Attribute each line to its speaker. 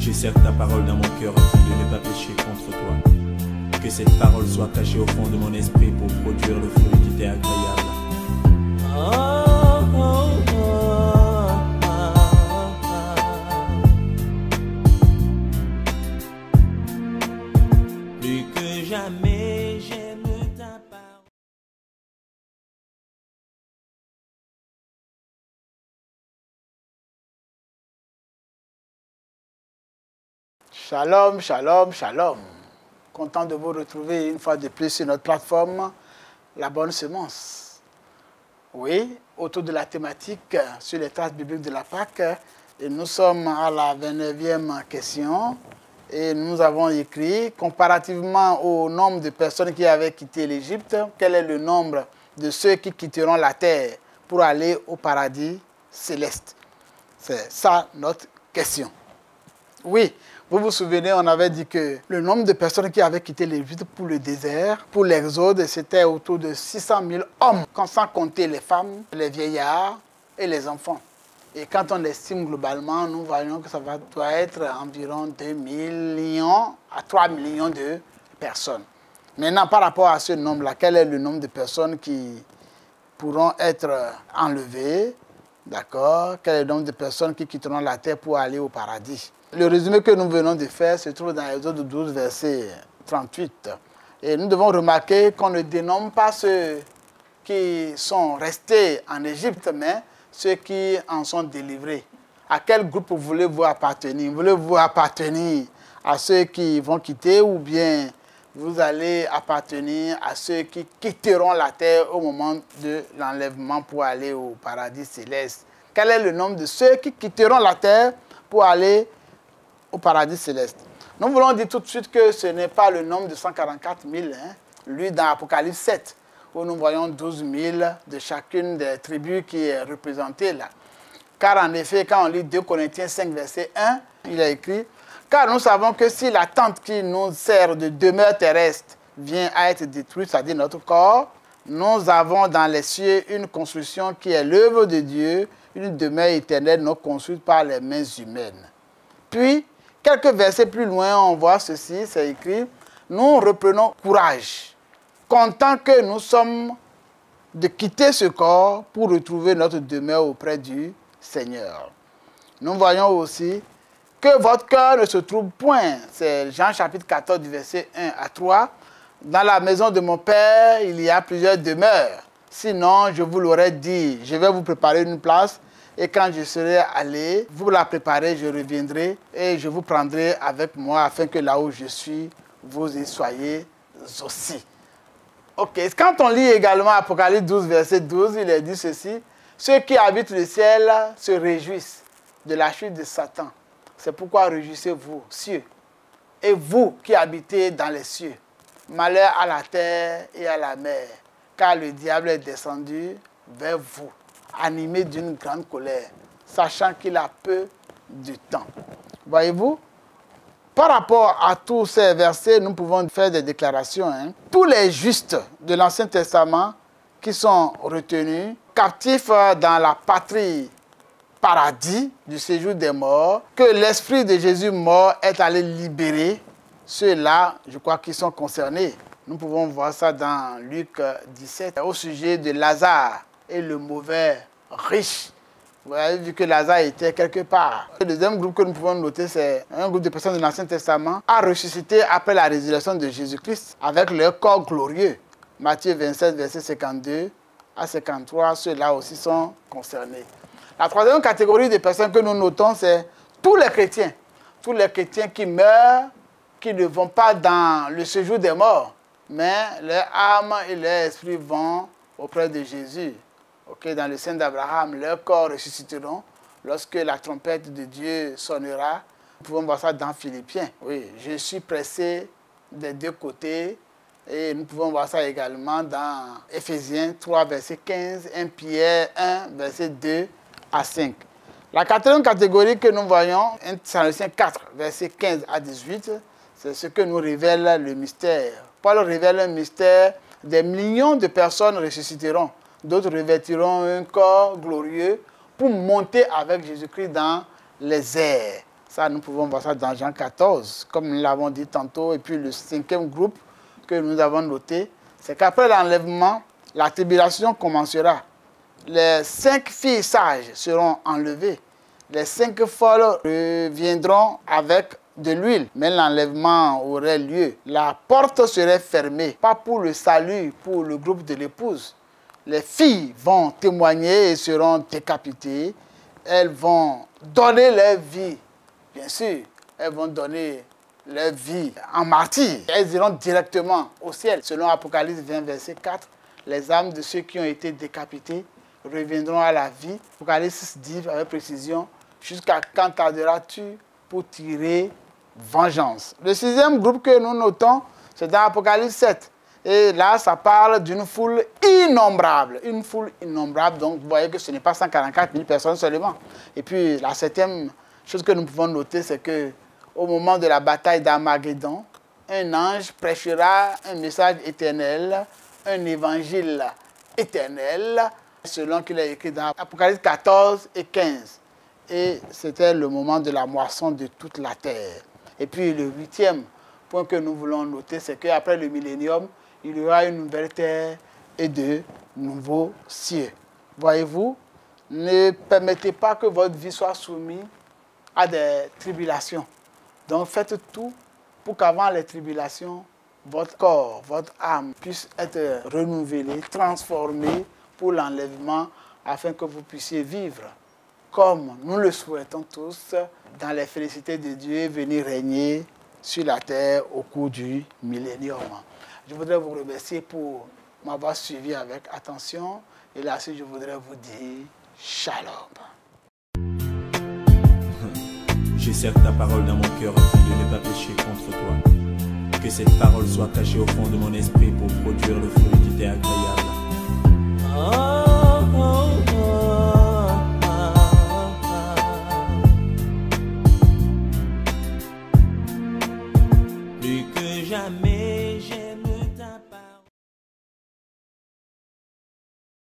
Speaker 1: Je serre ta parole dans mon cœur afin de ne pas pécher contre toi. Que cette parole soit cachée au fond de mon esprit pour produire le fruit qui t'est agréable. Plus que jamais j'aime ta parole.
Speaker 2: Shalom, shalom, shalom. Content de vous retrouver une fois de plus sur notre plateforme, La Bonne Semence. Oui, autour de la thématique sur les traces bibliques de la Pâque. Et nous sommes à la 29e question. Et nous avons écrit, comparativement au nombre de personnes qui avaient quitté l'Égypte, quel est le nombre de ceux qui quitteront la terre pour aller au paradis céleste? C'est ça notre question. Oui, vous vous souvenez, on avait dit que le nombre de personnes qui avaient quitté l'Égypte pour le désert, pour l'exode, c'était autour de 600 000 hommes, sans compter les femmes, les vieillards et les enfants. Et quand on estime globalement, nous voyons que ça doit être environ 2 millions à 3 millions de personnes. Maintenant, par rapport à ce nombre-là, quel est le nombre de personnes qui pourront être enlevées? D'accord? Quel est le nombre de personnes qui quitteront la terre pour aller au paradis? Le résumé que nous venons de faire se trouve dans Exode 12, verset 38. Et nous devons remarquer qu'on ne dénomme pas ceux qui sont restés en Égypte, mais ceux qui en sont délivrés. À quel groupe voulez-vous appartenir? Voulez-vous appartenir à ceux qui vont quitter ou bien vous allez appartenir à ceux qui quitteront la terre au moment de l'enlèvement pour aller au paradis céleste? Quel est le nombre de ceux qui quitteront la terre pour aller au paradis céleste? Nous voulons dire tout de suite que ce n'est pas le nombre de 144 000, lui dans Apocalypse 7, où nous voyons 12 000 de chacune des tribus qui est représentée là. Car en effet, quand on lit 2 Corinthiens 5, verset 1, il a écrit « Car nous savons que si la tente qui nous sert de demeure terrestre vient à être détruite, c'est-à-dire notre corps, nous avons dans les cieux une construction qui est l'œuvre de Dieu, une demeure éternelle non construite par les mains humaines. » Puis, quelques versets plus loin, on voit ceci, c'est écrit « Nous reprenons courage, content que nous sommes de quitter ce corps pour retrouver notre demeure auprès du Seigneur. » Nous voyons aussi que votre cœur ne se trouble point. C'est Jean chapitre 14, du verset 1 à 3. Dans la maison de mon Père, il y a plusieurs demeures. Sinon, je vous l'aurais dit, je vais vous préparer une place. Et quand je serai allé, vous la préparez, je reviendrai et je vous prendrai avec moi afin que là où je suis, vous y soyez aussi. Ok, quand on lit également Apocalypse 12, verset 12, il est dit ceci. Ceux qui habitent le ciel se réjouissent de la chute de Satan. C'est pourquoi réjouissez-vous, cieux. Et vous qui habitez dans les cieux, malheur à la terre et à la mer, car le diable est descendu vers vous, animé d'une grande colère, sachant qu'il a peu de temps. Voyez-vous, par rapport à tous ces versets, nous pouvons faire des déclarations. Tous les justes de l'Ancien Testament qui sont retenus, captifs dans la patrie paradis du séjour des morts, que l'Esprit de Jésus mort est allé libérer, ceux-là, je crois qu'ils sont concernés. Nous pouvons voir ça dans Luc 17, au sujet de Lazare et le mauvais riche. Vous avez vu que Lazare était quelque part. Le deuxième groupe que nous pouvons noter, c'est un groupe de personnes de l'Ancien Testament a ressuscité après la résurrection de Jésus-Christ avec leur corps glorieux. Matthieu 27, verset 52 à 53, ceux-là aussi sont concernés. La troisième catégorie de personnes que nous notons, c'est tous les chrétiens. Tous les chrétiens qui meurent, qui ne vont pas dans le séjour des morts, mais leur âme et leur esprit vont auprès de Jésus. Okay, dans le sein d'Abraham, leurs corps ressusciteront lorsque la trompette de Dieu sonnera. Nous pouvons voir ça dans Philippiens. Oui, je suis pressé des deux côtés. Et nous pouvons voir ça également dans Éphésiens 3, verset 15, 1 Pierre 1, verset 2 à 5. La quatrième catégorie que nous voyons, 1 Thessaloniciens 4, verset 15 à 18, c'est ce que nous révèle le mystère. Paul révèle un mystère, des millions de personnes ressusciteront. D'autres revêtiront un corps glorieux pour monter avec Jésus-Christ dans les airs. Ça, nous pouvons voir ça dans Jean 14, comme nous l'avons dit tantôt. Et puis le 5e groupe que nous avons noté, c'est qu'après l'enlèvement, la tribulation commencera. Les 5 filles sages seront enlevées. Les 5 folles reviendront avec de l'huile, mais l'enlèvement aurait lieu. La porte serait fermée, pas pour le salut, pour le groupe de l'épouse. Les filles vont témoigner et seront décapitées. Elles vont donner leur vie, bien sûr. Elles vont donner leur vie en martyr. Elles iront directement au ciel. Selon Apocalypse 20, verset 4, les âmes de ceux qui ont été décapités reviendront à la vie. Apocalypse dit avec précision, jusqu'à quand tarderas-tu pour tirer vengeance. Le 6e groupe que nous notons, c'est dans Apocalypse 7. Et là, ça parle d'une foule innombrable. Une foule innombrable, donc vous voyez que ce n'est pas 144 000 personnes seulement. Et puis la 7e chose que nous pouvons noter, c'est qu'au moment de la bataille d'Armageddon, un ange prêchera un message éternel, un évangile éternel, selon qu'il est écrit dans Apocalypse 14 et 15. Et c'était le moment de la moisson de toute la terre. Et puis le 8e point que nous voulons noter, c'est qu'après le millénium, il y aura une nouvelle terre et de nouveaux cieux. Voyez-vous, ne permettez pas que votre vie soit soumise à des tribulations. Donc faites tout pour qu'avant les tribulations, votre corps, votre âme puisse être renouvelée, transformée pour l'enlèvement afin que vous puissiez vivre comme nous le souhaitons tous dans les félicités de Dieu et venir régner sur la terre au cours du millénium. Je voudrais vous remercier pour m'avoir suivi avec attention et là, je voudrais vous dire shalom.
Speaker 1: Je serre ta parole dans mon cœur afin de ne pas pécher contre toi. Que cette parole soit cachée au fond de mon esprit pour produire le fruit qui t'est agréable. Plus que jamais j'aime.